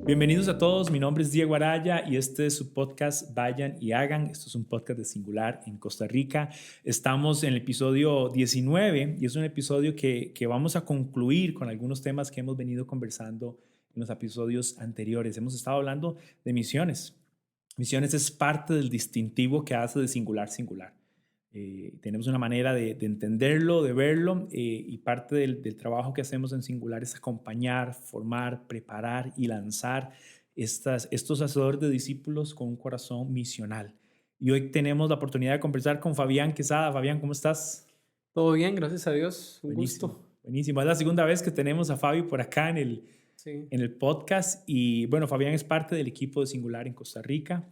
Bienvenidos a todos, mi nombre es Diego Araya y este es su podcast Vayan y Hagan. Esto es un podcast de Singular en Costa Rica. Estamos en el episodio 19 y es un episodio que vamos a concluir con algunos temas que hemos venido conversando en los episodios anteriores. Hemos estado hablando de misiones. Misiones es parte del distintivo que hace de Singular Singular. Tenemos una manera de entenderlo, de verlo, y parte del trabajo que hacemos en Singular es acompañar, formar, preparar y lanzar estos hacedores de discípulos con un corazón misional. Y hoy tenemos la oportunidad de conversar con Fabián Quesada. Fabián, ¿cómo estás? Todo bien, gracias a Dios. Un Buenísimo, gusto. buenísimo. Es la segunda vez que tenemos a Fabio por acá Sí. en el podcast. Y bueno, Fabián es parte del equipo de Singular en Costa Rica.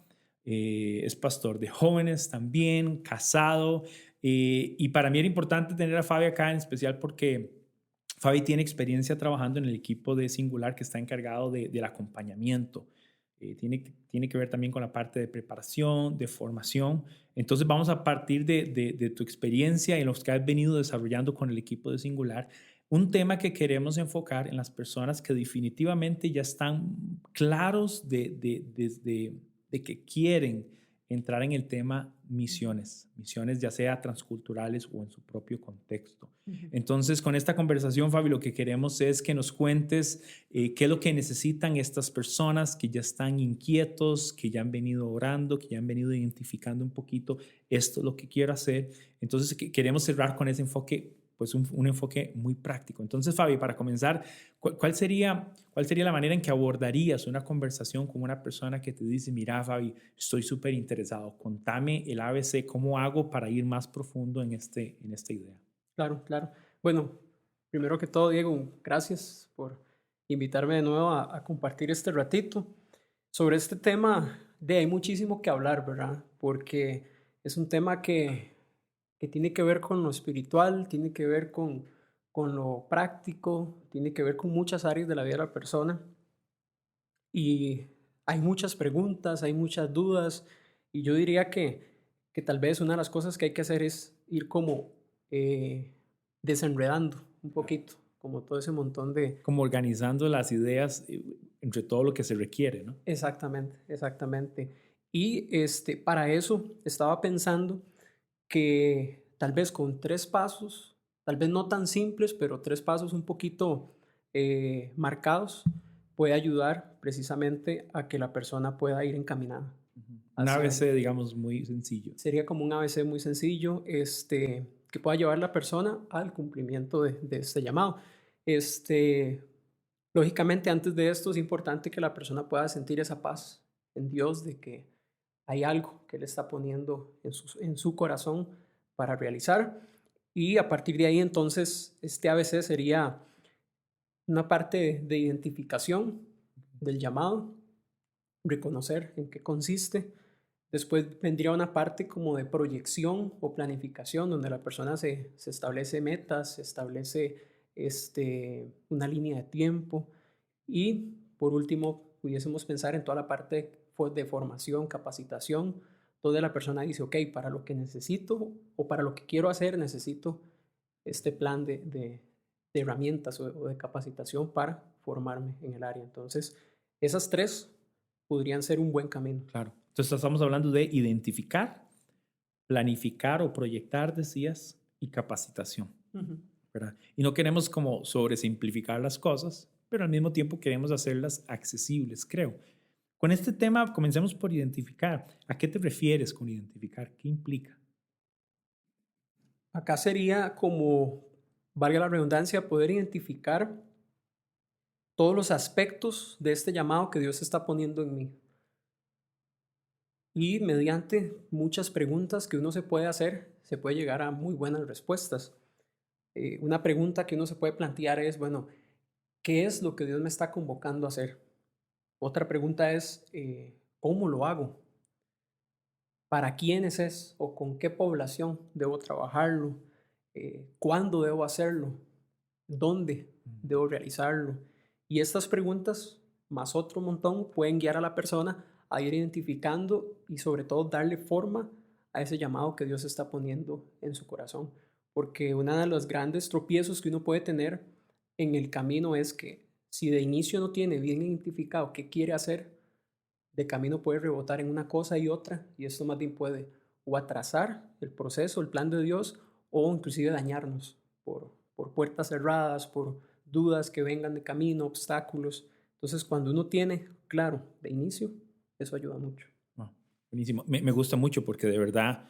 Es pastor de jóvenes también, casado. Y para mí era importante tener a Fabi acá, en especial porque Fabi tiene experiencia trabajando en el equipo de Singular que está encargado del acompañamiento. Tiene que ver también con la parte de preparación, de formación. Entonces vamos a partir de tu experiencia y los que has venido desarrollando con el equipo de Singular, un tema que queremos enfocar en las personas que definitivamente ya están claros de que quieren entrar en el tema misiones ya sea transculturales o en su propio contexto. Entonces, con esta conversación, Fabi, lo que queremos es que nos cuentes qué es lo que necesitan estas personas que ya están inquietos, que ya han venido orando, que ya han venido identificando un poquito, esto es lo que quiero hacer. Entonces, queremos cerrar con ese enfoque, pues un enfoque muy práctico. Entonces, Fabi, para comenzar, ¿cuál sería la manera en que abordarías una conversación con una persona que te dice, mira, Fabi, estoy súper interesado, contame el ABC, cómo hago para ir más profundo en esta idea? Claro, claro. Bueno, primero que todo, Diego, gracias por invitarme de nuevo a compartir este ratito. Sobre este tema, hay muchísimo que hablar, ¿verdad? Porque es un tema que tiene que ver con lo espiritual, tiene que ver con lo práctico, tiene que ver con muchas áreas de la vida de la persona. Y hay muchas preguntas, hay muchas dudas, y yo diría que tal vez una de las cosas que hay que hacer es ir como desenredando un poquito, como todo ese montón de... Como organizando las ideas entre todo lo que se requiere, ¿no? Exactamente, exactamente. Y para eso estaba pensando que tal vez con 3 pasos, tal vez no tan simples, pero 3 pasos un poquito marcados, puede ayudar precisamente a que la persona pueda ir encaminada Un hacia ABC, ahí. digamos, muy sencillo. Sería como un ABC muy sencillo, que pueda llevar la persona al cumplimiento de este llamado. Este, Lógicamente, antes de esto es importante que la persona pueda sentir esa paz en Dios de que hay algo que Él está poniendo en su corazón para realizar. Y a partir de ahí, entonces, este ABC sería una parte de identificación del llamado, reconocer en qué consiste. Después vendría una parte como de proyección o planificación, donde la persona se establece metas, se establece una línea de tiempo. Y por último, pudiésemos pensar en toda la parte de formación, capacitación, donde la persona dice, ok, para lo que necesito o para lo que quiero hacer, necesito este plan de herramientas o de capacitación para formarme en el área. Entonces, esas 3 podrían ser un buen camino. Claro. Entonces estamos hablando de identificar, planificar o proyectar, decías, y capacitación, Ujú. ¿verdad? Y no queremos como sobresimplificar las cosas, pero al mismo tiempo queremos hacerlas accesibles, creo. Con este tema, comencemos por identificar. ¿A qué te refieres con identificar? ¿Qué implica? Acá sería como, valga la redundancia, poder identificar todos los aspectos de este llamado que Dios está poniendo en mí. Y mediante muchas preguntas que uno se puede hacer, se puede llegar a muy buenas respuestas. Una pregunta que uno se puede plantear es, bueno, ¿qué es lo que Dios me está convocando a hacer? Otra pregunta es, ¿cómo lo hago? ¿Para quiénes es o con qué población debo trabajarlo? ¿Cuándo debo hacerlo? ¿Dónde debo realizarlo? Y estas preguntas, más otro montón, pueden guiar a la persona a ir identificando y sobre todo darle forma a ese llamado que Dios está poniendo en su corazón. Porque uno de los grandes tropiezos que uno puede tener en el camino es que si de inicio no tiene bien identificado qué quiere hacer, de camino puede rebotar en una cosa y otra, y esto más bien puede o atrasar el proceso, el plan de Dios, o inclusive dañarnos por puertas cerradas, por dudas que vengan de camino, obstáculos. Entonces, cuando uno tiene claro de inicio, eso ayuda mucho. Ah, buenísimo. Me gusta mucho porque de verdad,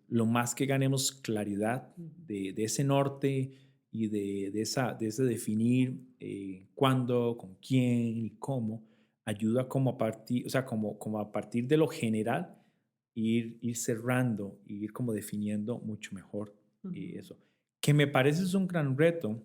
lo más que ganemos claridad de ese norte y de ese definir cuándo, con quién y cómo, ayuda como a partir, o sea, como a partir de lo general, ir cerrando, ir como definiendo mucho mejor Ujú. eso. Que me parece es un gran reto,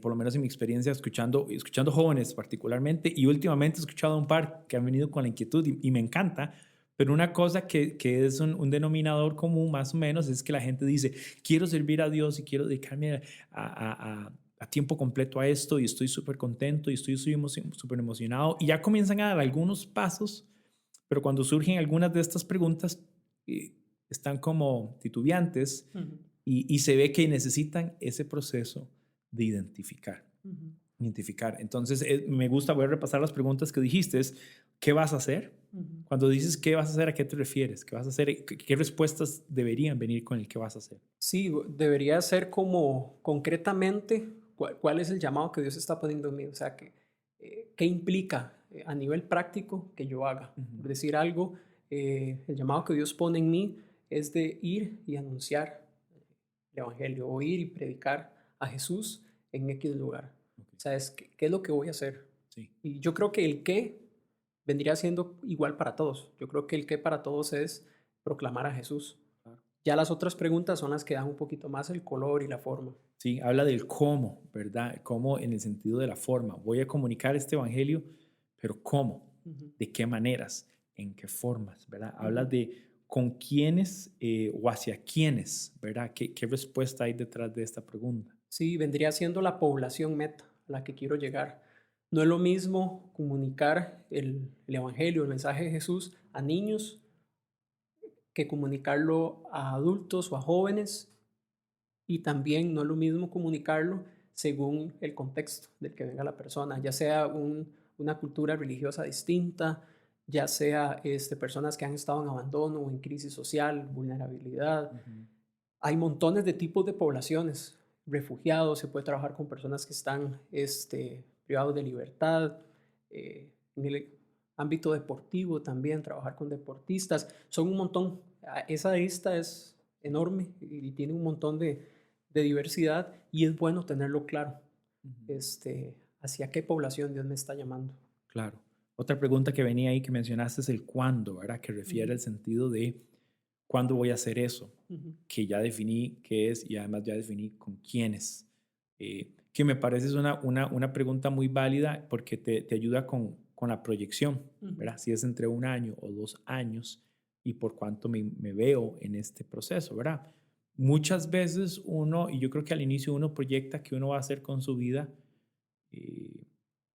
por lo menos en mi experiencia escuchando jóvenes particularmente, y últimamente he escuchado un par que han venido con la inquietud y me encanta, pero una cosa que es un denominador común más o menos es que la gente dice, quiero servir a Dios y quiero dedicarme a tiempo completo a esto y estoy súper contento y estoy súper emocionado y ya comienzan a dar algunos pasos, pero cuando surgen algunas de estas preguntas, eh, están como titubeantes Ujú, y se ve que necesitan ese proceso de identificar. ujú, Identificar. Entonces, me gusta, voy a repasar las preguntas que dijiste. ¿Qué vas a hacer? ujú. Cuando dices qué vas a hacer, ¿a qué te refieres? ¿Qué vas a hacer? ¿Qué respuestas deberían venir con el qué vas a hacer? Sí, debería ser como concretamente cuál es el llamado que Dios está poniendo en mí, o sea, qué implica a nivel práctico que yo haga. Ujú, Por decir algo, el llamado que Dios pone en mí es de ir y anunciar el Evangelio, o ir y predicar a Jesús en X lugar. ok, O sea, qué es lo que voy a hacer. sí, Y yo creo que el qué vendría siendo igual para todos. Yo creo que el qué para todos es proclamar a Jesús. claro. Ya las otras preguntas son las que dan un poquito más el color y la forma. Sí, habla del cómo, ¿verdad? Cómo en el sentido de la forma. Voy a comunicar este evangelio, pero ¿cómo? Ujú, ¿De qué maneras? ¿En qué formas? ¿Verdad? Habla ujú. de con quiénes o hacia quiénes, ¿verdad? ¿Qué respuesta hay detrás de esta pregunta? Sí, vendría siendo la población meta a la que quiero llegar. No es lo mismo comunicar el Evangelio, el mensaje de Jesús a niños que comunicarlo a adultos o a jóvenes, y también no es lo mismo comunicarlo según el contexto del que venga la persona, ya sea una cultura religiosa distinta, ya sea personas que han estado en abandono o en crisis social, vulnerabilidad. Ujú, Hay montones de tipos de poblaciones, refugiados, se puede trabajar con personas que están privados de libertad, en el ámbito deportivo también, trabajar con deportistas, son un montón. Esa lista es enorme y tiene un montón de diversidad, y es bueno tenerlo claro, ujú. hacia qué población Dios me está llamando. Claro. Otra pregunta que venía ahí que mencionaste es el cuándo, ¿verdad? Que refiere Ujú, al sentido de cuándo voy a hacer eso, ujú, que ya definí qué es y además ya definí con quiénes. Que me parece es una pregunta muy válida porque te ayuda con la proyección, ujú, ¿verdad? Si es entre 1 año o 2 años y por cuánto me veo en este proceso, ¿verdad? Muchas veces uno, y yo creo que al inicio uno proyecta que uno va a hacer con su vida eh,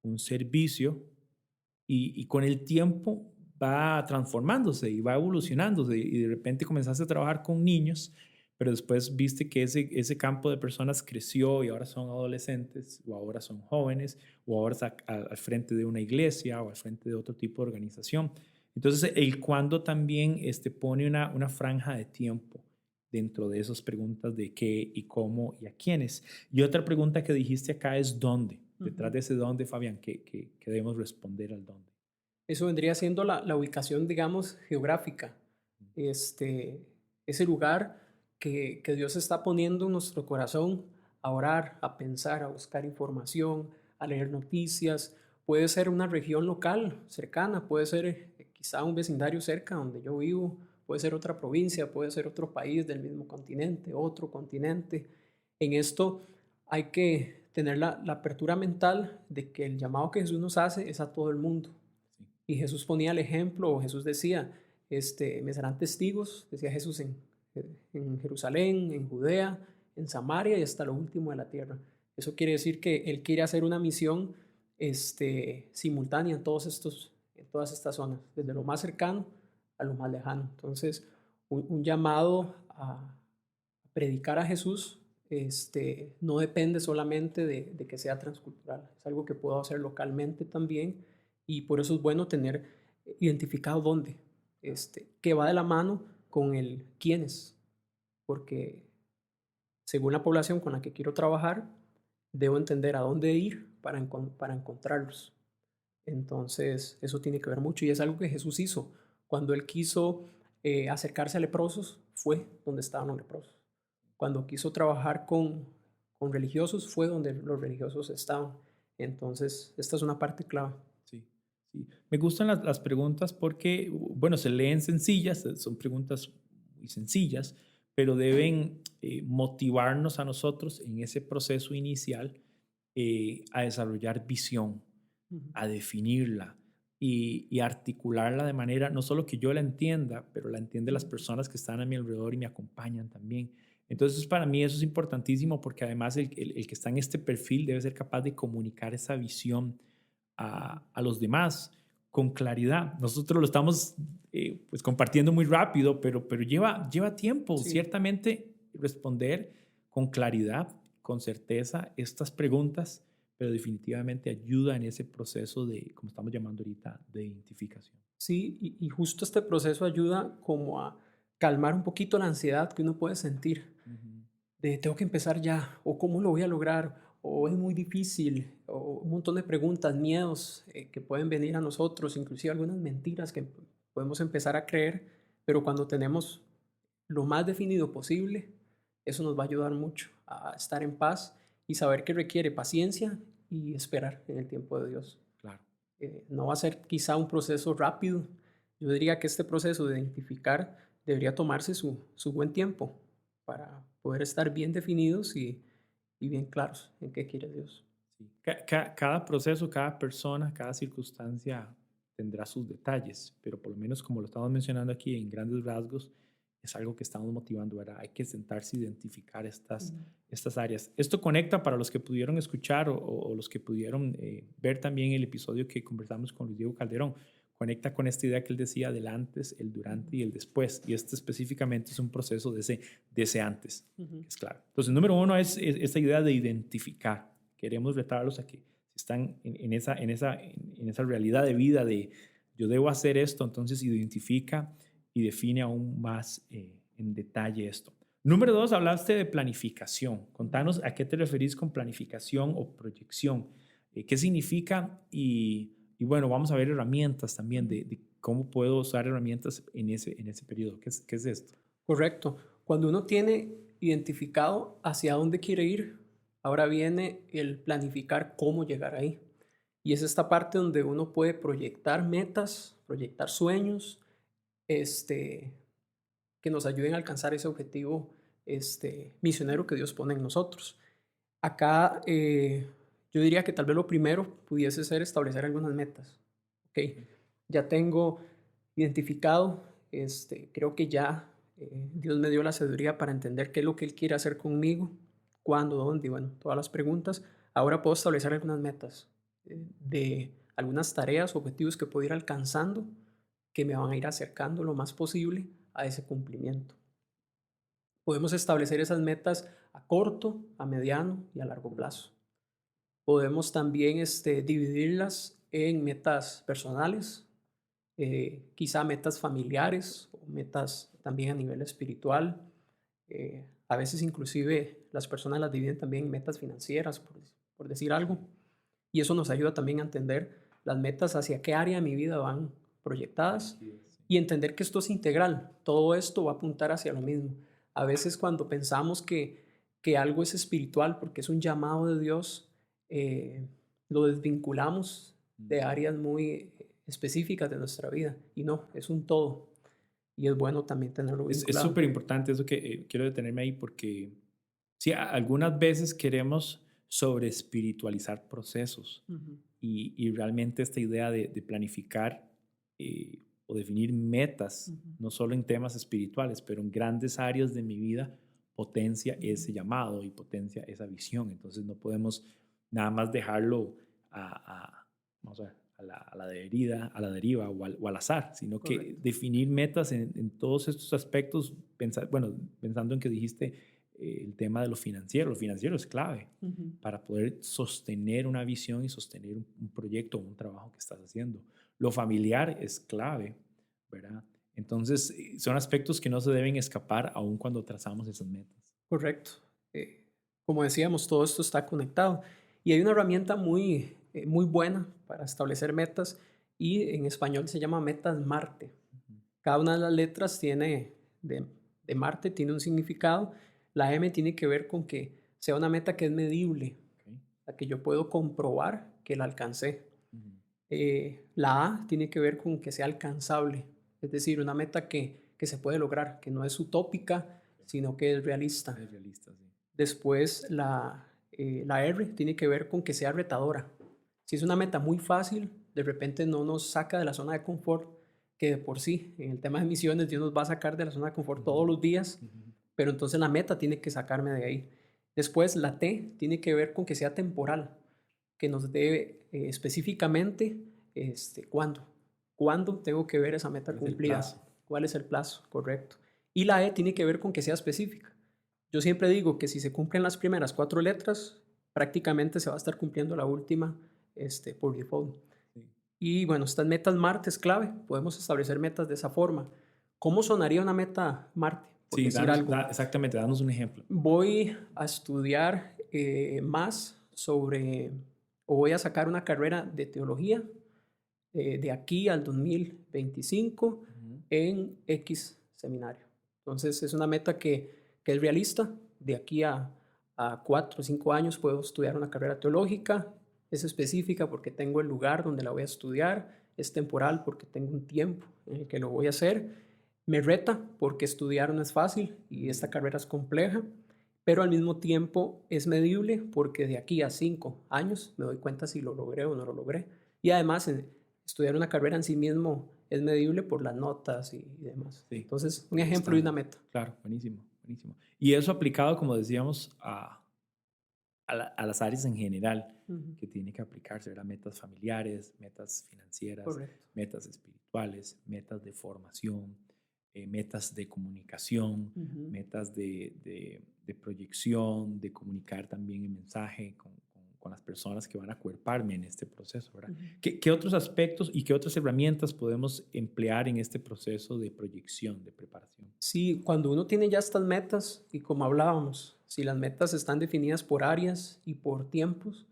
un servicio y con el tiempo va transformándose y va ujú, evolucionándose y de repente comenzaste a trabajar con niños, pero después viste que ese campo de personas creció y ahora son adolescentes o ahora son jóvenes o ahora está al frente de una iglesia o al frente de otro tipo de organización. Entonces, el cuándo también pone una franja de tiempo dentro de esas preguntas de qué y cómo y a quiénes. Y otra pregunta que dijiste acá es dónde. Detrás ujú. de ese dónde, Fabián, que debemos responder al dónde. Eso vendría siendo la ubicación, digamos, geográfica. Este, ese lugar que Dios está poniendo en nuestro corazón a orar, a pensar, a buscar información, a leer noticias. Puede ser una región local cercana, puede ser quizá un vecindario cerca donde yo vivo, puede ser otra provincia, puede ser otro país del mismo continente, otro continente. En esto hay que tener la apertura mental de que el llamado que Jesús nos hace es a todo el mundo. Sí. Y Jesús ponía el ejemplo, o Jesús decía, me serán testigos, decía Jesús, en Jerusalén, en Judea, en Samaria y hasta lo último de la tierra. Eso quiere decir que Él quiere hacer una misión simultánea en todas estas zonas, desde lo más cercano a lo más lejano. Entonces, un llamado a predicar a Jesús no depende solamente de que sea transcultural, es algo que puedo hacer localmente también y por eso es bueno tener identificado dónde, que va de la mano con el quiénes, porque según la población con la que quiero trabajar, debo entender a dónde ir para encontrarlos. Entonces, eso tiene que ver mucho y es algo que Jesús hizo. Cuando él quiso acercarse a leprosos, fue donde estaban los leprosos. Cuando quiso trabajar con religiosos, fue donde los religiosos estaban. Entonces, esta es una parte clave. Sí, sí. Me gustan las preguntas porque, bueno, se leen sencillas, son preguntas muy sencillas, pero deben motivarnos a nosotros en ese proceso inicial a desarrollar visión, Ujú. a definirla y articularla de manera, no solo que yo la entienda, pero la entienden las personas que están a mi alrededor y me acompañan también. Entonces, para mí eso es importantísimo porque además el que está en este perfil debe ser capaz de comunicar esa visión a los demás con claridad. Nosotros lo estamos pues compartiendo muy rápido, pero lleva tiempo, Sí. ciertamente, responder con claridad, con certeza estas preguntas, pero definitivamente ayuda en ese proceso de, como estamos llamando ahorita, de identificación. Sí, y justo este proceso ayuda como a calmar un poquito la ansiedad que uno puede sentir. Ujú. De tengo que empezar ya, o cómo lo voy a lograr, o es muy difícil, o un montón de preguntas, miedos que pueden venir a nosotros, inclusive algunas mentiras que podemos empezar a creer, pero cuando tenemos lo más definido posible, eso nos va a ayudar mucho a estar en paz y saber que requiere paciencia y esperar en el tiempo de Dios. Claro. No va a ser quizá un proceso rápido. Yo diría que este proceso de identificar debería tomarse su buen tiempo para poder estar bien definidos y bien claros en qué quiere Dios. Sí. Cada proceso, cada persona, cada circunstancia tendrá sus detalles, pero por lo menos como lo estamos mencionando aquí en grandes rasgos, es algo que estamos motivando, ¿verdad? Hay que sentarse a identificar Mm. estas áreas. Esto conecta para los que pudieron escuchar o los que pudieron ver también el episodio que conversamos con Luis Diego Calderón. Conecta con esta idea que él decía del antes, el durante y el después. Y este específicamente es un proceso de ese antes, Ujú. que es claro. Entonces, número uno es esta idea de identificar. Queremos retarlos a que están en esa realidad de vida de yo debo hacer esto, entonces identifica y define aún más en detalle esto. Número dos, hablaste de planificación. Contanos a qué te referís con planificación o proyección. ¿Qué significa? Y bueno, vamos a ver herramientas también de cómo puedo usar herramientas en ese periodo. ¿Qué es esto? Correcto. Cuando uno tiene identificado hacia dónde quiere ir, ahora viene el planificar cómo llegar ahí. Y es esta parte donde uno puede proyectar metas, proyectar sueños, este, que nos ayuden a alcanzar ese objetivo misionero que Dios pone en nosotros. Acá yo diría que tal vez lo primero pudiese ser establecer algunas metas. Ok, ya tengo identificado, creo que ya Dios me dio la sabiduría para entender qué es lo que Él quiere hacer conmigo, cuándo, dónde, y bueno, todas las preguntas. Ahora puedo establecer algunas metas de algunas tareas, objetivos que puedo ir alcanzando que me van a ir acercando lo más posible a ese cumplimiento. Podemos establecer esas metas a corto, a mediano y a largo plazo. Podemos también dividirlas en metas personales, quizá metas familiares o metas también a nivel espiritual. A veces inclusive las personas las dividen también en metas financieras, por decir algo. Y eso nos ayuda también a entender las metas hacia qué área de mi vida van proyectadas y entender que esto es integral. Todo esto va a apuntar hacia lo mismo. A veces cuando pensamos que algo es espiritual porque es un llamado de Dios, lo desvinculamos de áreas muy específicas de nuestra vida. Y no, es un todo. Y es bueno también tenerlo Es vinculado. súper importante eso que quiero detenerme ahí porque sí, algunas veces queremos sobre espiritualizar procesos Ujú. y realmente esta idea de planificar o definir metas, Ujú. no solo en temas espirituales, pero en grandes áreas de mi vida, potencia Ujú. ese llamado y potencia esa visión. Entonces no podemos nada más dejarlo vamos a ver, a la deriva o al azar, sino que Correcto. definir metas en todos estos aspectos, bueno, pensando en que dijiste el tema de lo financiero. Lo financiero es clave para poder sostener una visión y sostener un proyecto o un trabajo que estás haciendo. Lo familiar es clave, ¿verdad? Entonces, son aspectos que no se deben escapar aun cuando trazamos esas metas. Correcto. Como decíamos, todo esto está conectado. Y hay una herramienta muy buena para establecer metas y en español se llama Metas Marte. Cada una de las letras de Marte tiene un significado. La M tiene que ver con que sea una meta que es medible, la que yo puedo comprobar que la alcancé. La A tiene que ver con que sea alcanzable, es decir, una meta que se puede lograr, que no es utópica, sino que es realista. Es realista, sí. Después la R tiene que ver con que sea retadora. Si es una meta muy fácil, de repente no nos saca de la zona de confort, que de por sí, en el tema de misiones, Dios nos va a sacar de la zona de confort todos los días, pero entonces la meta tiene que sacarme de ahí. Después la T tiene que ver con que sea temporal, que nos dé específicamente cuándo tengo que ver esa meta cumplida. ¿Cuál es el plazo? Correcto. Y la E tiene que ver con que sea específica. Yo siempre digo que si se cumplen las primeras 4 letras, prácticamente se va a estar cumpliendo la última por default. Sí. Y bueno, estas metas Marte es clave. Podemos establecer metas de esa forma. ¿Cómo sonaría una meta Marte? Sí, exactamente, danos un ejemplo. Voy a estudiar más sobre, o voy a sacar una carrera de teología de aquí al 2025 en X seminario. Entonces es una meta que es realista. De aquí a 4 o 5 años puedo estudiar una carrera teológica. Es específica porque tengo el lugar donde la voy a estudiar. Es temporal porque tengo un tiempo en el que lo voy a hacer. Me reta porque estudiar no es fácil y esta carrera es compleja, pero al mismo tiempo es medible porque de aquí a 5 años me doy cuenta si lo logré o no lo logré. Y además, estudiar una carrera en sí mismo es medible por las notas y demás. Sí. Entonces, un ejemplo y una meta. Claro, buenísimo, buenísimo. Y eso aplicado, como decíamos, a las áreas en general, que tiene que aplicarse, ¿verdad? Metas familiares, metas financieras, correcto, metas espirituales, metas de formación, metas de comunicación, metas de proyección, de comunicar también el mensaje con las personas que van a acuerparme en este proceso, ¿verdad? ¿Qué otros aspectos y qué otras herramientas podemos emplear en este proceso de proyección, de preparación? Sí, cuando uno tiene ya estas metas, y como hablábamos, si las metas están definidas por áreas y por tiempos,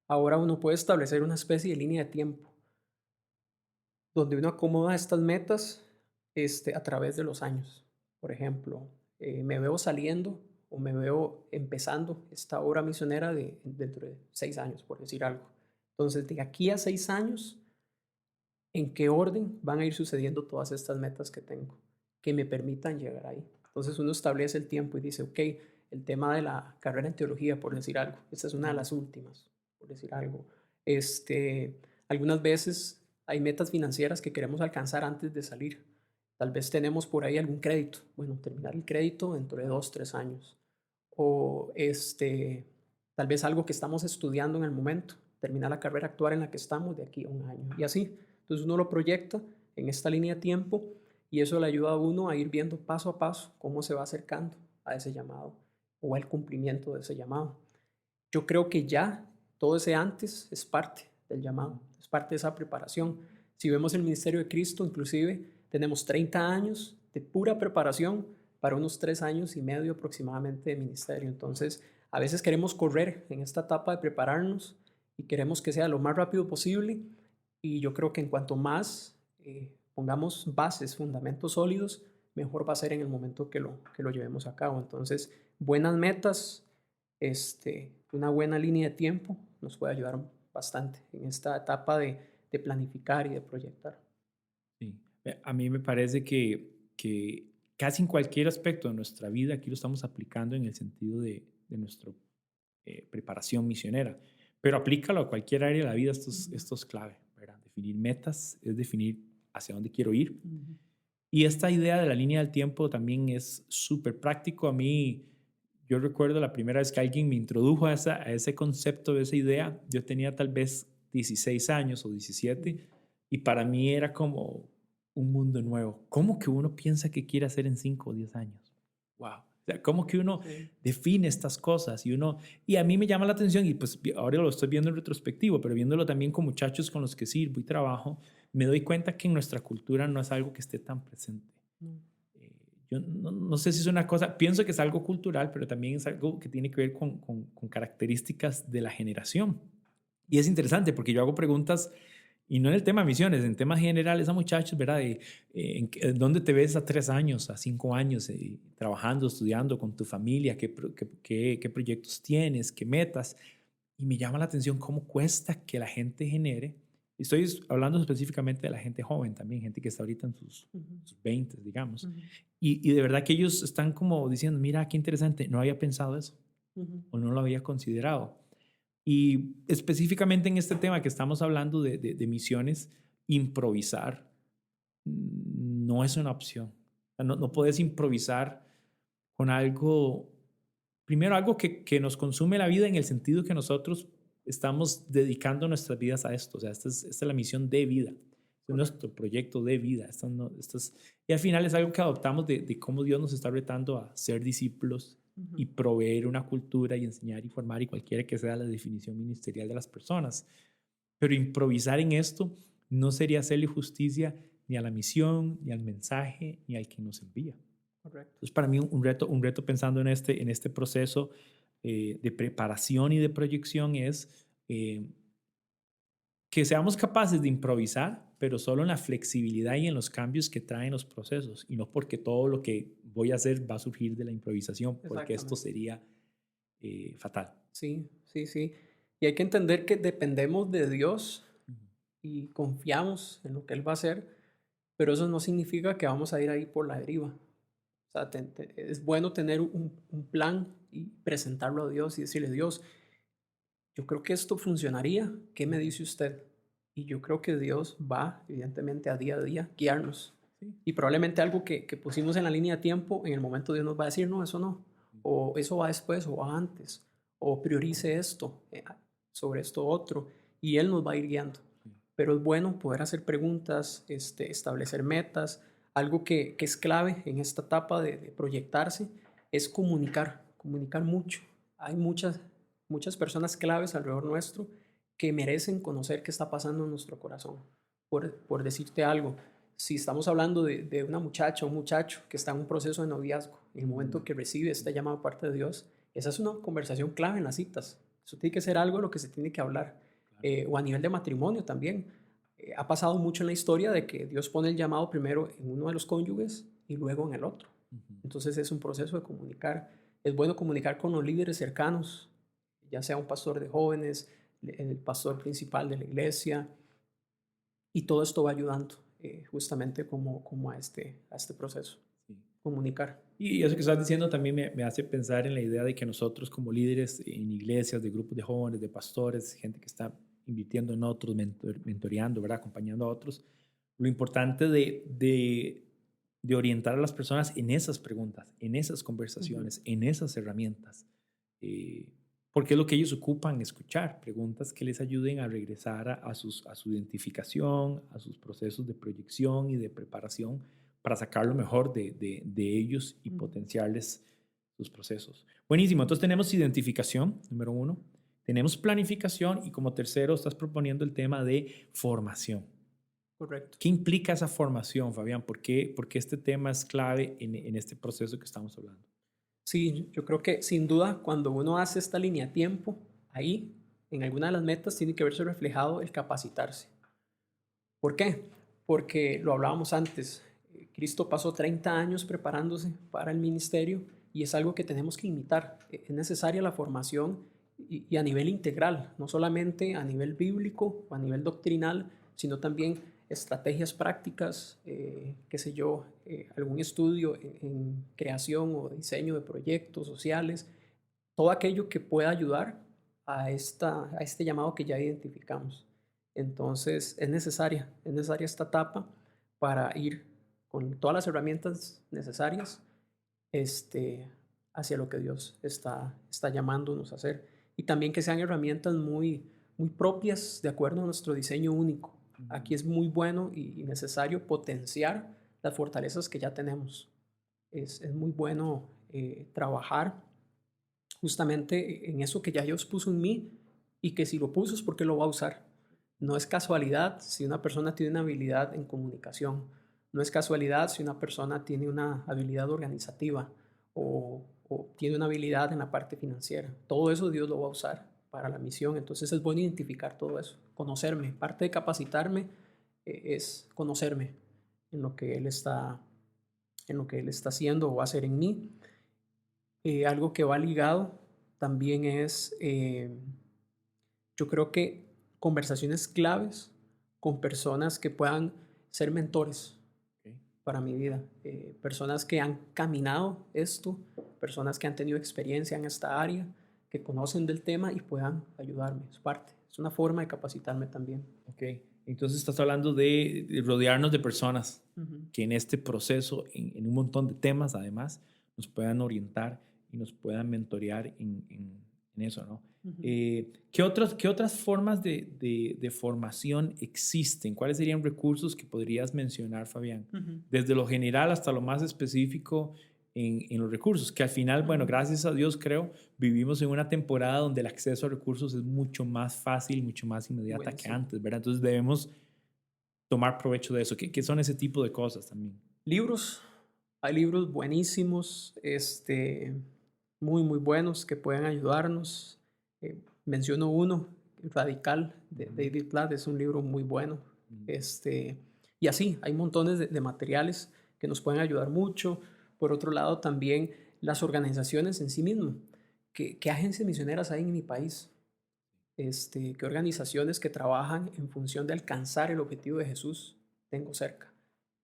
ahora uno puede establecer una especie de línea de tiempo, donde uno acomoda estas metas a través de los años. Por ejemplo, me veo saliendo o me veo empezando esta obra misionera dentro de 6 años, por decir algo. Entonces, de aquí a 6 años, ¿en qué orden van a ir sucediendo todas estas metas que tengo que me permitan llegar ahí? Entonces uno establece el tiempo y dice, ok, el tema de la carrera en teología, por decir algo, esta es una de las últimas, por decir algo. Algunas veces hay metas financieras que queremos alcanzar antes de salir. Tal vez tenemos por ahí algún crédito. Bueno, terminar el crédito dentro de 2, 3 años. O tal vez algo que estamos estudiando en el momento. Terminar la carrera actual en la que estamos de aquí a 1 año. Y así. Entonces uno lo proyecta en esta línea de tiempo y eso le ayuda a uno a ir viendo paso a paso cómo se va acercando a ese llamado o al cumplimiento de ese llamado. Yo creo que ya todo ese antes es parte del llamado, es parte de esa preparación. Si vemos el ministerio de Cristo, inclusive tenemos 30 años de pura preparación para unos 3 años y medio aproximadamente de ministerio. Entonces, a veces queremos correr en esta etapa de prepararnos y queremos que sea lo más rápido posible. Y yo creo que en cuanto más pongamos bases, fundamentos sólidos, mejor va a ser en el momento que lo llevemos a cabo. Entonces, buenas metas, una buena línea de tiempo nos puede ayudar bastante en esta etapa de planificar y de proyectar. Sí. A mí me parece que casi en cualquier aspecto de nuestra vida, aquí lo estamos aplicando en el sentido de nuestra preparación misionera, pero aplícalo a cualquier área de la vida, esto es clave, ¿verdad? Definir metas es definir hacia dónde quiero ir. Y esta idea de la línea del tiempo también es súper práctico. A mí, yo recuerdo la primera vez que alguien me introdujo a ese concepto, a esa idea, yo tenía tal vez 16 años o 17 y para mí era como un mundo nuevo. ¿Cómo que uno piensa que quiere hacer en 5 o 10 años? ¡Wow! O sea, ¿cómo que uno Sí. define estas cosas? Y a mí me llama la atención, y pues ahora lo estoy viendo en retrospectivo, pero viéndolo también con muchachos con los que sirvo y trabajo, me doy cuenta que en nuestra cultura no es algo que esté tan presente. Mm. Yo no sé si es una cosa, pienso que es algo cultural, pero también es algo que tiene que ver con características de la generación. Y es interesante porque yo hago preguntas, y no en el tema misiones, en temas generales a muchachos, ¿verdad? ¿Dónde te ves a 3 años, a 5 años, trabajando, estudiando con tu familia? ¿Qué proyectos tienes? ¿Qué metas? Y me llama la atención cómo cuesta que la gente genere. Estoy hablando específicamente de la gente joven también, gente que está ahorita en Ujú, sus 20, digamos. ujú, Y de verdad que ellos están como diciendo, mira, qué interesante, no había pensado eso ujú. o no lo había considerado. Y específicamente en este tema que estamos hablando de misiones, improvisar no es una opción. O sea, no puedes improvisar con algo, primero algo que nos consume la vida en el sentido que nosotros estamos dedicando nuestras vidas a esto. O sea, esta es la misión de vida. Este es Correcto. nuestro proyecto de vida. Y al final es algo que adoptamos de cómo Dios nos está retando a ser discípulos y Ujú. proveer una cultura y enseñar y formar y cualquiera que sea la definición ministerial de las personas. Pero improvisar en esto no sería hacerle justicia ni a la misión, ni al mensaje, ni al que nos envía. Correcto. Entonces, para mí un reto pensando en este proceso de preparación y de proyección es que seamos capaces de improvisar, pero solo en la flexibilidad y en los cambios que traen los procesos, y no porque todo lo que voy a hacer va a surgir de la improvisación, porque esto Exactamente. sería fatal. Sí, sí, sí. Y hay que entender que dependemos de Dios Ujú. y confiamos en lo que Él va a hacer, pero eso no significa que vamos a ir ahí por la deriva. O sea, es bueno tener un plan y presentarlo a Dios y decirle, Dios, yo creo que esto funcionaría. ¿Qué me Ujú. dice usted? Y yo creo que Dios va, evidentemente, a día, guiarnos. Sí. Y probablemente algo que pusimos en la línea de tiempo, en el momento Dios nos va a decir, no, eso no. O eso va después o va antes. O priorice esto sobre esto otro. Y Él nos va a ir guiando. Sí. Pero es bueno poder hacer preguntas, establecer metas. Algo que es clave en esta etapa de proyectarse es comunicar mucho. Hay muchas personas claves alrededor nuestro que merecen conocer qué está pasando en nuestro corazón. Por decirte algo, si estamos hablando de una muchacha o un muchacho que está en un proceso de noviazgo, en el momento que recibe esta llamada de parte de Dios, esa es una conversación clave en las citas. Eso tiene que ser algo de lo que se tiene que hablar. Claro. O a nivel de matrimonio también. Ha pasado mucho en la historia de que Dios pone el llamado primero en uno de los cónyuges y luego en el otro. Ujú. Entonces es un proceso de comunicar. Es bueno comunicar con los líderes cercanos, ya sea un pastor de jóvenes, el pastor principal de la iglesia, y todo esto va ayudando justamente como a este proceso. Sí. Comunicar. Y eso que estás diciendo también me hace pensar en la idea de que nosotros como líderes en iglesias, de grupos de jóvenes, de pastores, gente que está invirtiendo en otros, mentoreando, ¿verdad? Acompañando a otros, lo importante de orientar a las personas en esas preguntas, en esas Ujú, conversaciones, en esas herramientas, eh, porque es lo que ellos ocupan, escuchar preguntas que les ayuden a regresar a su identificación, a sus procesos de proyección y de preparación para sacar lo mejor de ellos y ujú. potenciarles sus procesos. Buenísimo, entonces tenemos identificación, número uno, tenemos planificación y como tercero estás proponiendo el tema de formación. Correcto. ¿Qué implica esa formación, Fabián? Por qué este tema es clave en este proceso que estamos hablando? Sí, yo creo que sin duda cuando uno hace esta línea de tiempo, ahí en alguna de las metas tiene que verse reflejado el capacitarse. ¿Por qué? Porque lo hablábamos antes, Cristo pasó 30 años preparándose para el ministerio y es algo que tenemos que imitar. Es necesaria la formación y a nivel integral, no solamente a nivel bíblico o a nivel doctrinal, sino también estrategias prácticas, qué sé yo, algún estudio en creación o diseño de proyectos sociales, todo aquello que pueda ayudar a este llamado que ya identificamos. Entonces es necesaria esta etapa para ir con todas las herramientas necesarias este, hacia lo que Dios está llamándonos a hacer. Y también que sean herramientas muy propias de acuerdo a nuestro diseño único. Ujú. Aquí es muy bueno y necesario potenciar las fortalezas que ya tenemos. Es muy bueno trabajar justamente en eso que ya Dios puso en mí y que si lo puso es porque lo va a usar. No es casualidad si una persona tiene una habilidad en comunicación. No es casualidad si una persona tiene una habilidad organizativa o tiene una habilidad en la parte financiera. Todo eso Dios lo va a usar para la misión. Entonces es bueno identificar todo eso, conocerme. Parte de capacitarme es conocerme en lo que en lo que Él está haciendo o va a hacer en mí. Algo que va ligado también es, yo creo que conversaciones claves con personas que puedan ser mentores Ok. para mi vida, personas que han caminado esto, personas que han tenido experiencia en esta área, que conocen del tema y puedan ayudarme. Es parte, es una forma de capacitarme también. Ok. Entonces estás hablando de rodearnos de personas Ujú, que en este proceso, en un montón de temas además, nos puedan orientar y nos puedan mentorear en eso, ¿no? ujú, ¿Qué otras formas de formación existen? ¿Cuáles serían recursos que podrías mencionar, Fabián? ujú, Desde lo general hasta lo más específico en los recursos, que al final, bueno, ujú. gracias a Dios creo, vivimos en una temporada donde el acceso a recursos es mucho más fácil, mucho más inmediata que Buenísimo. antes, ¿verdad? Entonces debemos tomar provecho de eso. ¿Qué son ese tipo de cosas también? Libros, hay libros buenísimos, muy, muy buenos que pueden ayudarnos. Menciono uno, Radical, de Ujú, David Platt, es un libro muy bueno. ujú, Este, y así, hay montones de materiales que nos pueden ayudar mucho. Por otro lado, también las organizaciones en sí mismo. ¿Qué agencias misioneras hay en mi país? ¿Qué organizaciones que trabajan en función de alcanzar el objetivo de Jesús tengo cerca?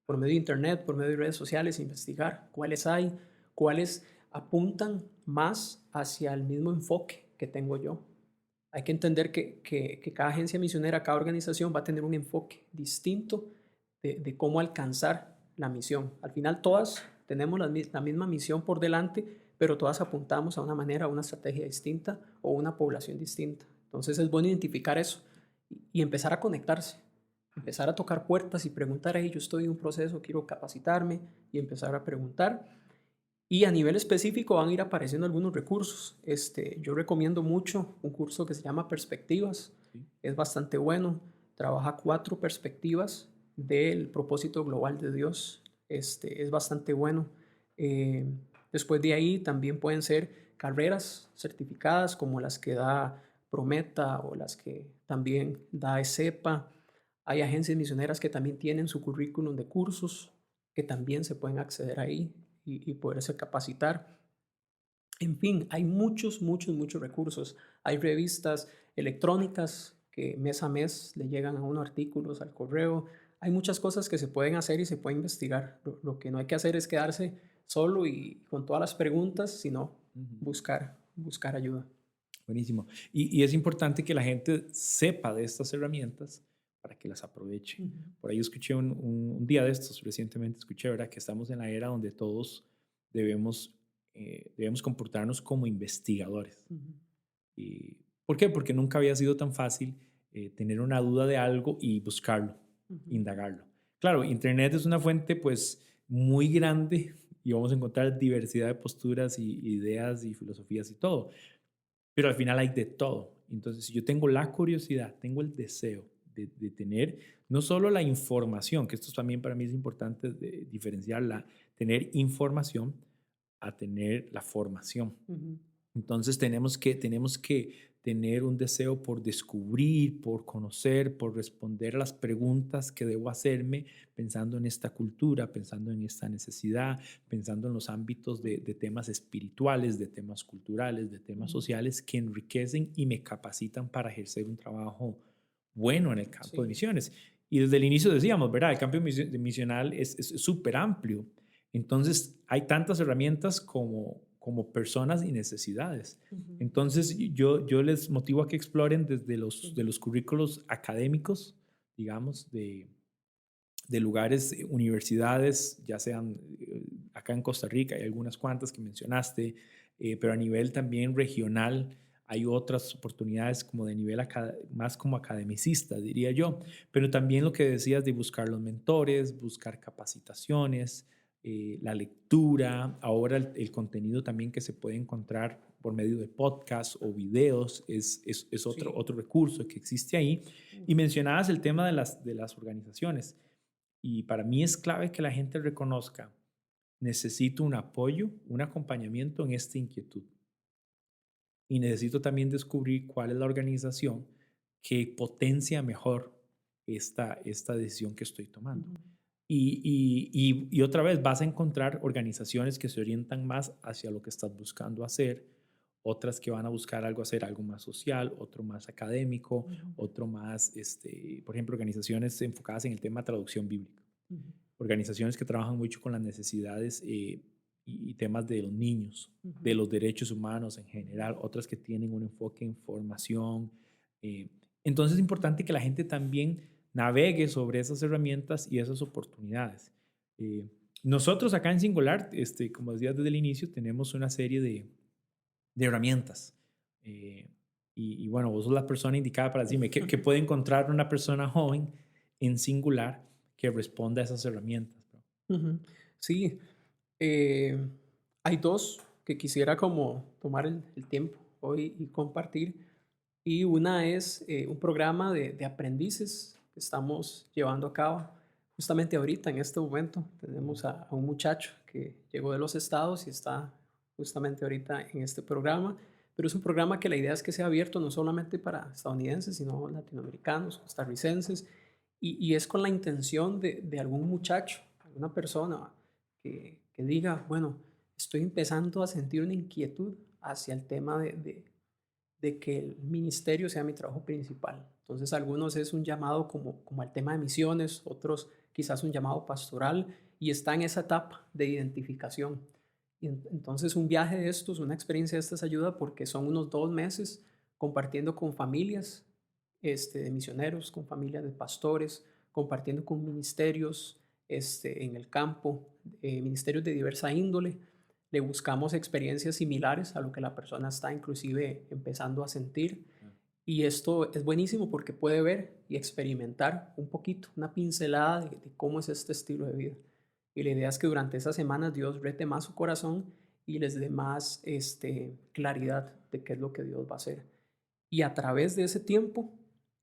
Por medio de internet, por medio de redes sociales, investigar cuáles hay, cuáles apuntan más hacia el mismo enfoque que tengo yo. Hay que entender que cada agencia misionera, cada organización va a tener un enfoque distinto de cómo alcanzar la misión. Al final todas tenemos la misma misión por delante, pero todas apuntamos a una manera, a una estrategia distinta o una población distinta. Entonces es bueno identificar eso y empezar a conectarse, empezar a tocar puertas y preguntar, hey, yo estoy en un proceso, quiero capacitarme y empezar a preguntar. Y a nivel específico van a ir apareciendo algunos recursos. Yo recomiendo mucho un curso que se llama Perspectivas. sí, Es bastante bueno. Trabaja 4 perspectivas del propósito global de Dios. Es bastante bueno. Eh, Después de ahí también pueden ser carreras certificadas como las que da Prometa o las que también da ESEPA. Hay agencias misioneras que también tienen su currículum de cursos que también se pueden acceder ahí y poderse capacitar. En fin, hay muchos, muchos, muchos recursos. Hay revistas electrónicas que mes a mes le llegan a uno artículos al correo. Hay muchas cosas que se pueden hacer y se puede investigar. Lo que no hay que hacer es quedarse solo y con todas las preguntas, sino ujú. buscar ayuda. Buenísimo. Y es importante que la gente sepa de estas herramientas para que las aproveche. Ujú, Por ahí escuché un día de estos, recientemente escuché, ¿verdad? Que estamos en la era donde todos debemos, debemos comportarnos como investigadores. ujú, Y, ¿por qué? Porque nunca había sido tan fácil tener una duda de algo y buscarlo, ujú, indagarlo. Claro, Internet es una fuente pues muy grande y vamos a encontrar diversidad de posturas y ideas y filosofías y todo, pero al final hay de todo. Entonces, si yo tengo la curiosidad, tengo el deseo de tener no solo la información, que esto también para mí es importante diferenciarla, tener información a tener la formación. ujú, Entonces tenemos que tener un deseo por descubrir, por conocer, por responder a las preguntas que debo hacerme pensando en esta cultura, pensando en esta necesidad, pensando en los ámbitos de temas espirituales, de temas culturales, de temas ujú. sociales que enriquecen y me capacitan para ejercer un trabajo bueno en el campo de Sí. misiones. Y desde el inicio decíamos, ¿verdad? El campo misional es súper amplio. Entonces, hay tantas herramientas como personas y necesidades. Ujú, Entonces, yo les motivo a que exploren desde sí. de los currículos académicos, digamos, de lugares, universidades, ya sean acá en Costa Rica, hay algunas cuantas que mencionaste, pero a nivel también regional hay otras oportunidades como de nivel más como academicista, diría yo, pero también lo que decías de buscar los mentores, buscar capacitaciones, la lectura, ahora el contenido también que se puede encontrar por medio de podcasts o videos es Sí. otro recurso que existe ahí. Y mencionabas el tema de las organizaciones. Y para mí es clave que la gente reconozca, necesito un apoyo, un acompañamiento en esta inquietud. Y necesito también descubrir cuál es la organización que potencia mejor esta decisión que estoy tomando. Ujú. Y otra vez vas a encontrar organizaciones que se orientan más hacia lo que estás buscando hacer, otras que van a buscar hacer algo más social, otro más académico, Ujú. otro más, por ejemplo, organizaciones enfocadas en el tema de traducción bíblica, Ujú. organizaciones que trabajan mucho con las necesidades y temas de los niños, de Ujú. los derechos humanos en general, otras que tienen un enfoque en formación. eh, entonces es importante que la gente también navegue sobre esas herramientas y esas oportunidades. Eh, Nosotros acá en Singular, como decías desde el inicio, tenemos una serie de herramientas. Eh, y bueno, vos sos la persona indicada para decirme qué puede encontrar una persona joven en Singular que responda a esas herramientas, bro. Ujú. Sí, eh, hay dos que quisiera como tomar el tiempo hoy y compartir. Y una es un programa de aprendices que estamos llevando a cabo. Justamente ahorita, en este momento, tenemos a un muchacho que llegó de los estados y está justamente ahorita en este programa. Pero es un programa que la idea es que sea abierto no solamente para estadounidenses, sino latinoamericanos, costarricenses. Y es con la intención de algún muchacho, alguna persona que diga, bueno, estoy empezando a sentir una inquietud hacia el tema de que el ministerio sea mi trabajo principal. Entonces, algunos es un llamado como al tema de misiones, otros quizás un llamado pastoral, y está en esa etapa de identificación. Y entonces, un viaje de estos, una experiencia de estas ayuda porque son unos 2 meses compartiendo con familias de misioneros, con familias de pastores, compartiendo con ministerios en el campo, ministerios de diversa índole. Le buscamos experiencias similares a lo que la persona está inclusive empezando a sentir. Y esto es buenísimo porque puede ver y experimentar un poquito, una pincelada de cómo es este estilo de vida. Y la idea es que durante esas semanas Dios rete más su corazón y les dé más claridad de qué es lo que Dios va a hacer. Y a través de ese tiempo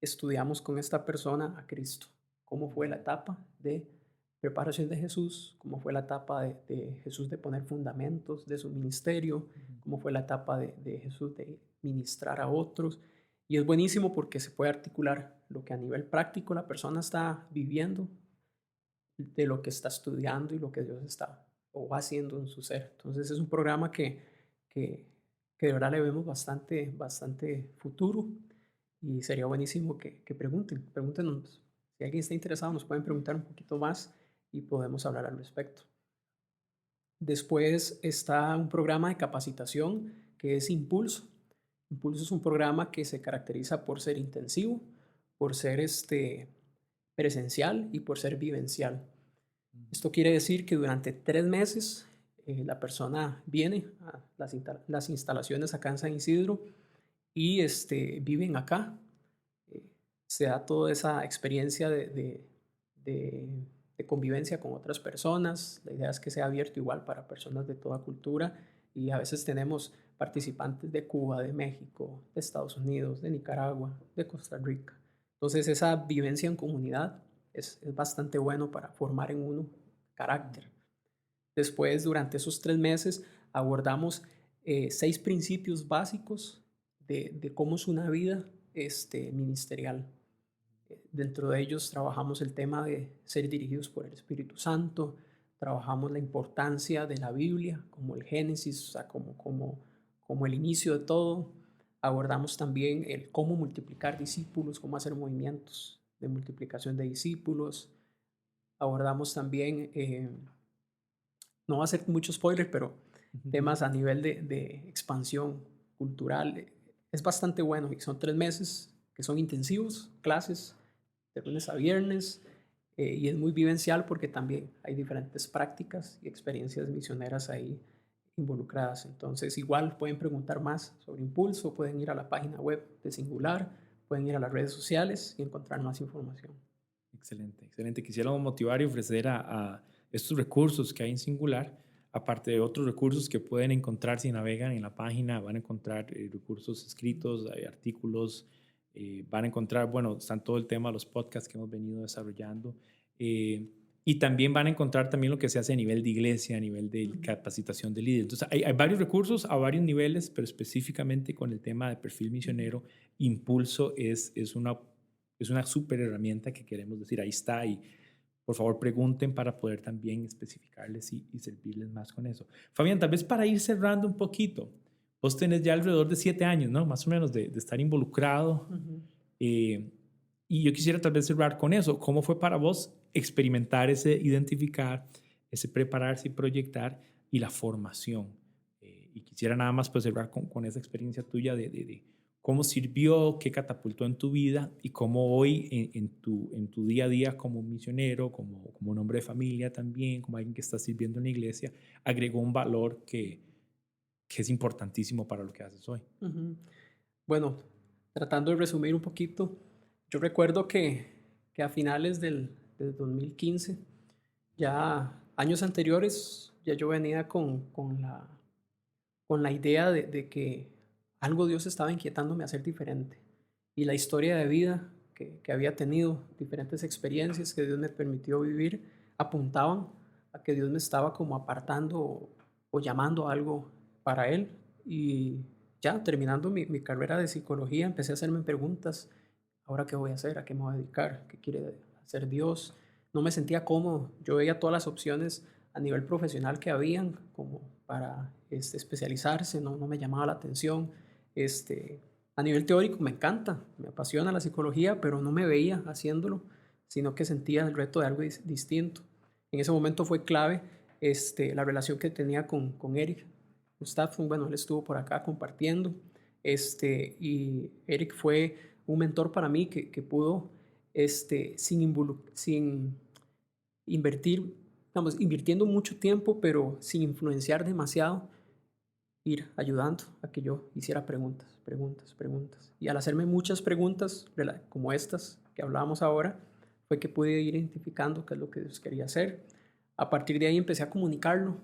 estudiamos con esta persona a Cristo, cómo fue la etapa de preparación de Jesús, cómo fue la etapa de Jesús de poner fundamentos de su ministerio, cómo fue la etapa de Jesús de ministrar a otros. Y es buenísimo porque se puede articular lo que a nivel práctico la persona está viviendo, de lo que está estudiando y lo que Dios está o va haciendo en su ser. Entonces es un programa que, que de verdad le vemos bastante futuro y sería buenísimo que pregúntenos. Si alguien está interesado, nos pueden preguntar un poquito más y podemos hablar al respecto. Después está un programa de capacitación que es Impulso. Impulso es un programa que se caracteriza por ser intensivo, por ser presencial y por ser vivencial. Esto quiere decir que durante 3 meses la persona viene a las instalaciones acá en San Isidro y viven acá. eh, Se da toda esa experiencia de- de convivencia con otras personas. La idea es que sea abierto igual para personas de toda cultura y a veces tenemos participantes de Cuba, de México, de Estados Unidos, de Nicaragua, de Costa Rica. Entonces esa vivencia en comunidad es bastante bueno para formar en uno carácter. Después, durante esos 3 meses, abordamos 6 principios básicos de cómo es una vida ministerial. Dentro de ellos trabajamos el tema de ser dirigidos por el Espíritu Santo, trabajamos la importancia de la Biblia como el Génesis, o sea, como el inicio de todo. Abordamos también el cómo multiplicar discípulos, cómo hacer movimientos de multiplicación de discípulos. Abordamos también no va a ser mucho spoiler, pero temas a nivel de expansión cultural. Es bastante bueno y son 3 meses que son intensivos, clases de lunes a viernes y es muy vivencial porque también hay diferentes prácticas y experiencias misioneras ahí involucradas. Entonces igual pueden preguntar más sobre Impulso, pueden ir a la página web de Singular, pueden ir a las redes sociales y encontrar más información. Excelente, excelente. Quisiéramos motivar y ofrecer estos recursos que hay en Singular, aparte de otros recursos que pueden encontrar si navegan en la página, van a encontrar recursos escritos, hay artículos, van a encontrar, bueno, están todo el tema de los podcasts que hemos venido desarrollando. Y también van a encontrar también lo que se hace a nivel de iglesia, a nivel de capacitación de líderes. Entonces, hay varios recursos a varios niveles, pero específicamente con el tema de perfil misionero, Impulso es una súper herramienta que queremos decir, ahí está. Y por favor pregunten para poder también especificarles y servirles más con eso. Fabián, tal vez para ir cerrando un poquito, vos tenés ya alrededor de 7 años, ¿no? Más o menos de estar involucrado. Y yo quisiera tal vez cerrar con eso. ¿Cómo fue para vos experimentar ese identificar, ese prepararse y proyectar y la formación? Y quisiera nada más pues cerrar con esa experiencia tuya de cómo sirvió, qué catapultó en tu vida y cómo hoy en tu día a día como misionero, como un hombre de familia también, como alguien que está sirviendo en la iglesia, agregó un valor que es importantísimo para lo que haces hoy. Bueno, tratando de resumir un poquito, yo recuerdo que a finales del 2015, ya años anteriores, ya yo venía con la idea de que algo Dios estaba inquietándome a hacer diferente. Y la historia de vida que había tenido, diferentes experiencias que Dios me permitió vivir, apuntaban a que Dios me estaba como apartando o llamando a algo para Él. Y ya terminando mi carrera de psicología, empecé a hacerme preguntas. ¿Ahora qué voy a hacer? ¿A qué me voy a dedicar? ¿Qué quiere hacer Dios? No me sentía cómodo. Yo veía todas las opciones a nivel profesional que habían como para especializarse, no me llamaba la atención. A nivel teórico me encanta, me apasiona la psicología, pero no me veía haciéndolo, sino que sentía el reto de algo distinto. En ese momento fue clave la relación que tenía con Eric Gustaf. Bueno, él estuvo por acá compartiendo, y Eric fue un mentor para mí que pudo, sin invertir, digamos, invirtiendo mucho tiempo, pero sin influenciar demasiado, ir ayudando a que yo hiciera preguntas. Y al hacerme muchas preguntas, como estas que hablábamos ahora, fue que pude ir identificando qué es lo que Dios quería hacer. A partir de ahí empecé a comunicarlo.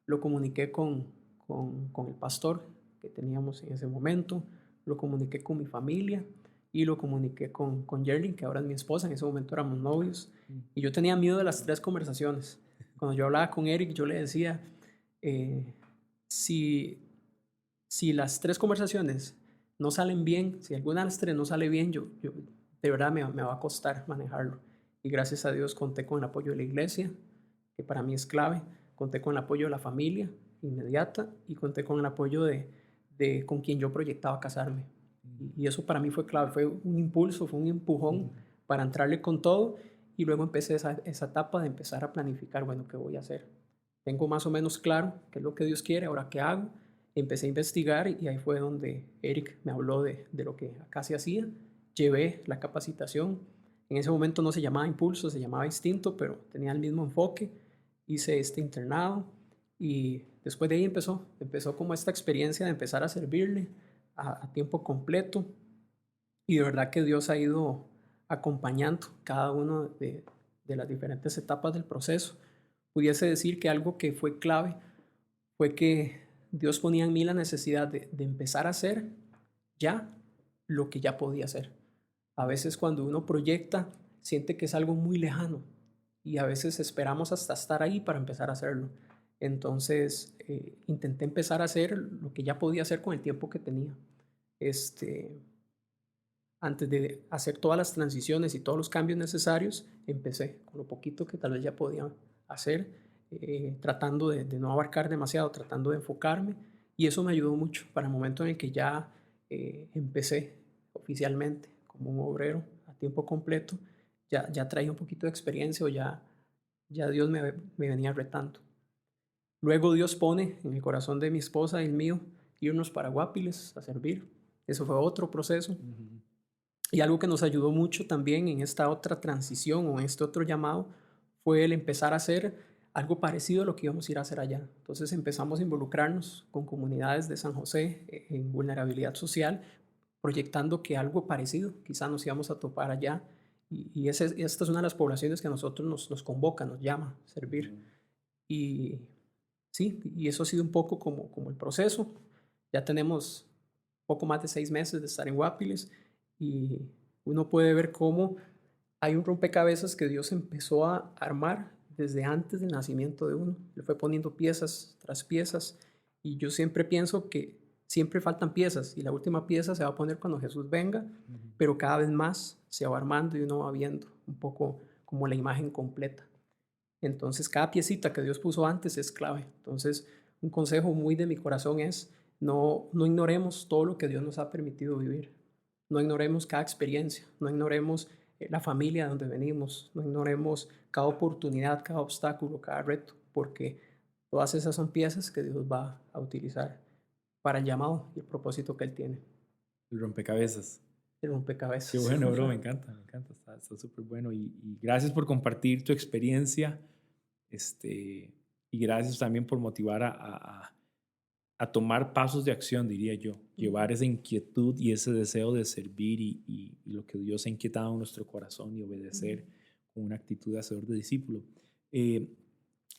Lo comuniqué con el pastor que teníamos en ese momento, lo comuniqué con mi familia y lo comuniqué con Yerlin, que ahora es mi esposa. En ese momento éramos novios y yo tenía miedo de las 3 conversaciones. Cuando yo hablaba con Eric, yo le decía, si las 3 conversaciones no salen bien, si alguna de las 3 no sale bien, yo de verdad me va a costar manejarlo. Y gracias a Dios conté con el apoyo de la iglesia, que para mí es clave. Conté con el apoyo de la familia inmediata y conté con el apoyo de con quien yo proyectaba casarme. Y eso para mí fue clave, fue un impulso, fue un empujón para entrarle con todo. Y luego empecé esa etapa de empezar a planificar, bueno, ¿qué voy a hacer? Tengo más o menos claro qué es lo que Dios quiere, ahora qué hago. Empecé a investigar y ahí fue donde Eric me habló de lo que acá se hacía. Llevé la capacitación. En ese momento no se llamaba Impulso, se llamaba Instinto, pero tenía el mismo enfoque. Hice este internado y después de ahí empezó como esta experiencia de empezar a servirle a tiempo completo. Y de verdad que Dios ha ido acompañando cada una de las diferentes etapas del proceso. Pudiese decir que algo que fue clave fue que Dios ponía en mí la necesidad de empezar a hacer ya lo que ya podía hacer. A veces cuando uno proyecta, siente que es algo muy lejano y a veces esperamos hasta estar ahí para empezar a hacerlo. Entonces intenté empezar a hacer lo que ya podía hacer con el tiempo que tenía. Antes de hacer todas las transiciones y todos los cambios necesarios, empecé con lo poquito que tal vez ya podía hacer, tratando de no abarcar demasiado, tratando de enfocarme, y eso me ayudó mucho para el momento en el que ya empecé oficialmente como un obrero a tiempo completo. Ya traía un poquito de experiencia o ya Dios me venía retando. Luego Dios pone en el corazón de mi esposa y el mío irnos para Guapiles a servir. Eso fue otro proceso. Y algo que nos ayudó mucho también en esta otra transición o en este otro llamado fue el empezar a hacer algo parecido a lo que íbamos a ir a hacer allá. Entonces empezamos a involucrarnos con comunidades de San José en vulnerabilidad social, proyectando que algo parecido quizá nos íbamos a topar allá. Esta es una de las poblaciones que a nosotros nos convoca, nos llama a servir. Y sí, y eso ha sido un poco como el proceso. Ya tenemos poco más de 6 meses de estar en Guapiles y uno puede ver cómo hay un rompecabezas que Dios empezó a armar desde antes del nacimiento de uno. Le fue poniendo piezas tras piezas y yo siempre pienso que siempre faltan piezas y la última pieza se va a poner cuando Jesús venga, pero cada vez más se va armando y uno va viendo un poco como la imagen completa. Entonces, cada piecita que Dios puso antes es clave. Entonces, un consejo muy de mi corazón es no ignoremos todo lo que Dios nos ha permitido vivir. No ignoremos cada experiencia, no ignoremos la familia de donde venimos, no ignoremos cada oportunidad, cada obstáculo, cada reto, porque todas esas son piezas que Dios va a utilizar para el llamado y el propósito que Él tiene. El rompecabezas. El rompecabezas. Qué bueno, bro, me encanta, está súper bueno. Y gracias por compartir tu experiencia, y gracias también por motivar a tomar pasos de acción, diría yo. Llevar esa inquietud y ese deseo de servir y lo que Dios ha inquietado en nuestro corazón y obedecer con una actitud de hacedor de discípulo.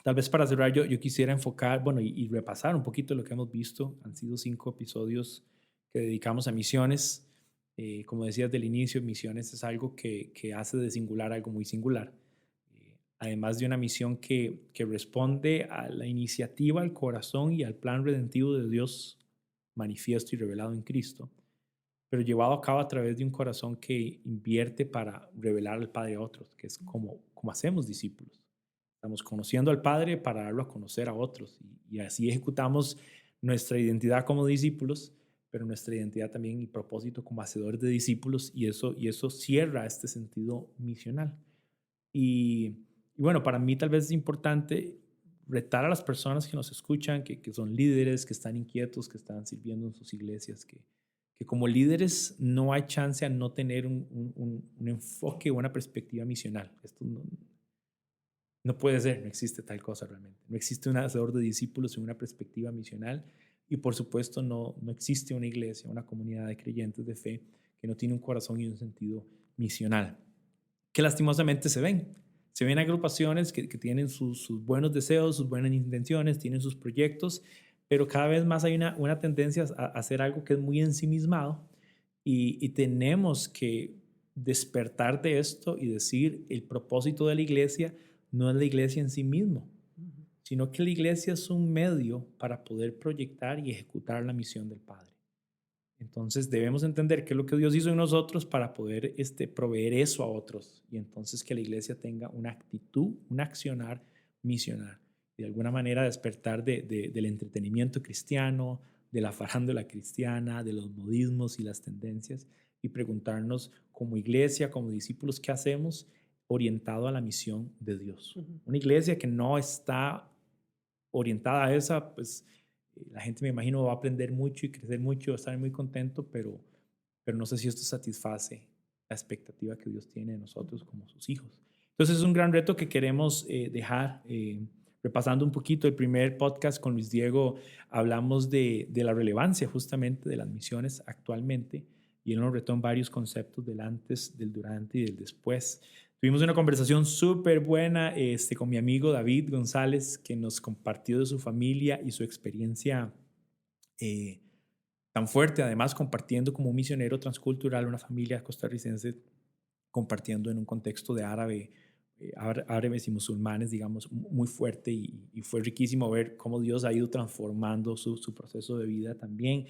Tal vez para cerrar, yo quisiera enfocar, bueno, y repasar un poquito lo que hemos visto. Han sido 5 episodios que dedicamos a misiones. Como decías del inicio, misiones es algo que hace de singular algo muy singular. Además de una misión que responde a la iniciativa, al corazón y al plan redentivo de Dios manifiesto y revelado en Cristo, pero llevado a cabo a través de un corazón que invierte para revelar al Padre a otros, que es como hacemos discípulos. Estamos conociendo al Padre para darlo a conocer a otros y así ejecutamos nuestra identidad como discípulos, pero nuestra identidad también y propósito como hacedores de discípulos y eso cierra este sentido misional. Y bueno, para mí tal vez es importante retar a las personas que nos escuchan, que son líderes, que están inquietos, que están sirviendo en sus iglesias, que como líderes no hay chance a no tener un enfoque o una perspectiva misional. Esto no puede ser, no existe tal cosa realmente. No existe un hacedor de discípulos en una perspectiva misional y por supuesto no existe una iglesia, una comunidad de creyentes de fe que no tiene un corazón y un sentido misional, que lastimosamente se ven agrupaciones que tienen sus buenos deseos, sus buenas intenciones, tienen sus proyectos, pero cada vez más hay una tendencia a hacer algo que es muy ensimismado y tenemos que despertar de esto y decir el propósito de la iglesia no es la iglesia en sí mismo, sino que la iglesia es un medio para poder proyectar y ejecutar la misión del Padre. Entonces debemos entender qué es lo que Dios hizo en nosotros para poder proveer eso a otros y entonces que la iglesia tenga una actitud, un accionar misionar. De alguna manera despertar del entretenimiento cristiano, de la farándula cristiana, de los modismos y las tendencias y preguntarnos como iglesia, como discípulos, ¿qué hacemos orientado a la misión de Dios? Una iglesia que no está orientada a esa, pues la gente, me imagino, va a aprender mucho y crecer mucho, va a estar muy contento, pero no sé si esto satisface la expectativa que Dios tiene de nosotros como sus hijos. Entonces es un gran reto que queremos dejar. Repasando un poquito el primer podcast con Luis Diego, hablamos de la relevancia justamente de las misiones actualmente y él nos retó en varios conceptos del antes, del durante y del después. Tuvimos una conversación súper buena con mi amigo David González, que nos compartió de su familia y su experiencia tan fuerte, además compartiendo como un misionero transcultural, una familia costarricense, compartiendo en un contexto de árabes y musulmanes, digamos, muy fuerte y fue riquísimo ver cómo Dios ha ido transformando su proceso de vida también.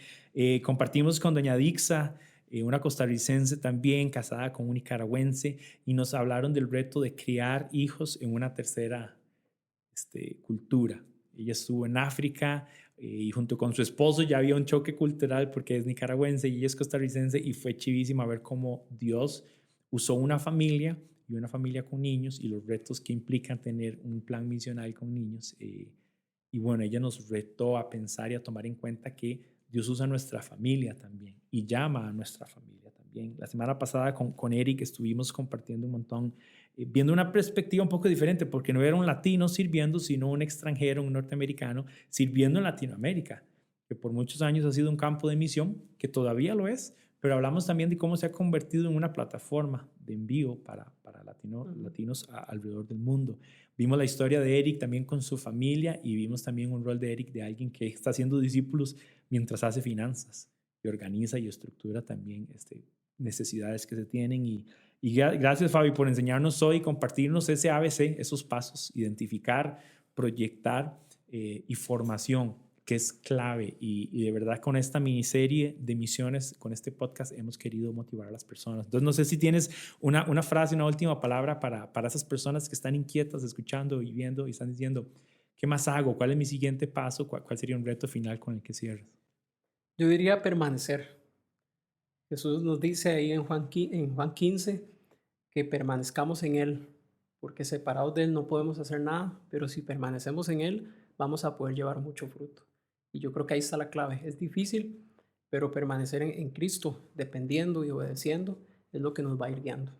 Compartimos con doña Dixa, una costarricense también, casada con un nicaragüense, y nos hablaron del reto de criar hijos en una tercera cultura. Ella estuvo en África y junto con su esposo ya había un choque cultural porque es nicaragüense y ella es costarricense y fue chivísima ver cómo Dios usó una familia y una familia con niños y los retos que implican tener un plan misional con niños. Y bueno, ella nos retó a pensar y a tomar en cuenta que Dios usa nuestra familia también y llama a nuestra familia también. La semana pasada con Eric estuvimos compartiendo un montón, viendo una perspectiva un poco diferente, porque no era un latino sirviendo, sino un extranjero, un norteamericano, sirviendo en Latinoamérica, que por muchos años ha sido un campo de misión, que todavía lo es, pero hablamos también de cómo se ha convertido en una plataforma de envío para latinos alrededor del mundo. Vimos la historia de Eric también con su familia y vimos también un rol de Eric de alguien que está haciendo discípulos mientras hace finanzas y organiza y estructura también necesidades que se tienen. Y gracias, Fabi, por enseñarnos hoy, compartirnos ese ABC, esos pasos, identificar, proyectar y formación, que es clave. Y de verdad, con esta miniserie de misiones, con este podcast, hemos querido motivar a las personas. Entonces, no sé si tienes una frase, una última palabra para esas personas que están inquietas, escuchando y viendo y están diciendo, ¿qué más hago? ¿Cuál es mi siguiente paso? ¿Cuál sería un reto final con el que cierres? Yo diría permanecer. Jesús nos dice ahí en Juan 15 que permanezcamos en Él, porque separados de Él no podemos hacer nada, pero si permanecemos en Él, vamos a poder llevar mucho fruto. Y yo creo que ahí está la clave. Es difícil, pero permanecer en Cristo, dependiendo y obedeciendo, es lo que nos va a ir guiando.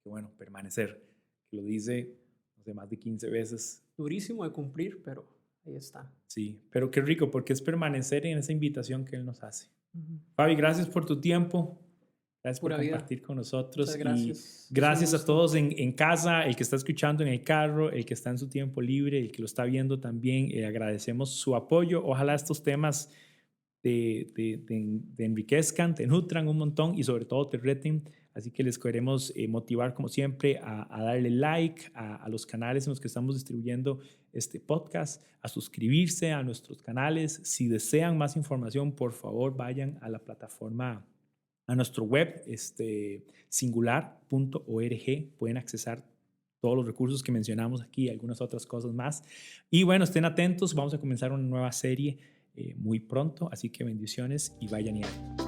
Qué bueno, permanecer. Lo dice, no sé, más de 15 veces. Durísimo de cumplir, pero ahí está. Sí, pero qué rico, porque es permanecer en esa invitación que Él nos hace. Fabi, gracias por tu tiempo. Gracias por compartir con nosotros. Muchas gracias. Y gracias a todos en casa, el que está escuchando en el carro, el que está en su tiempo libre, el que lo está viendo también. Agradecemos su apoyo. Ojalá estos temas te enriquezcan, te nutran un montón y sobre todo te reten. Así que les queremos motivar, como siempre, a darle like a los canales en los que estamos distribuyendo este podcast, a suscribirse a nuestros canales. Si desean más información, por favor, vayan a la plataforma, a nuestro web, singular.org. Pueden accesar todos los recursos que mencionamos aquí y algunas otras cosas más. Y bueno, estén atentos. Vamos a comenzar una nueva serie muy pronto. Así que bendiciones y vayan y hagan.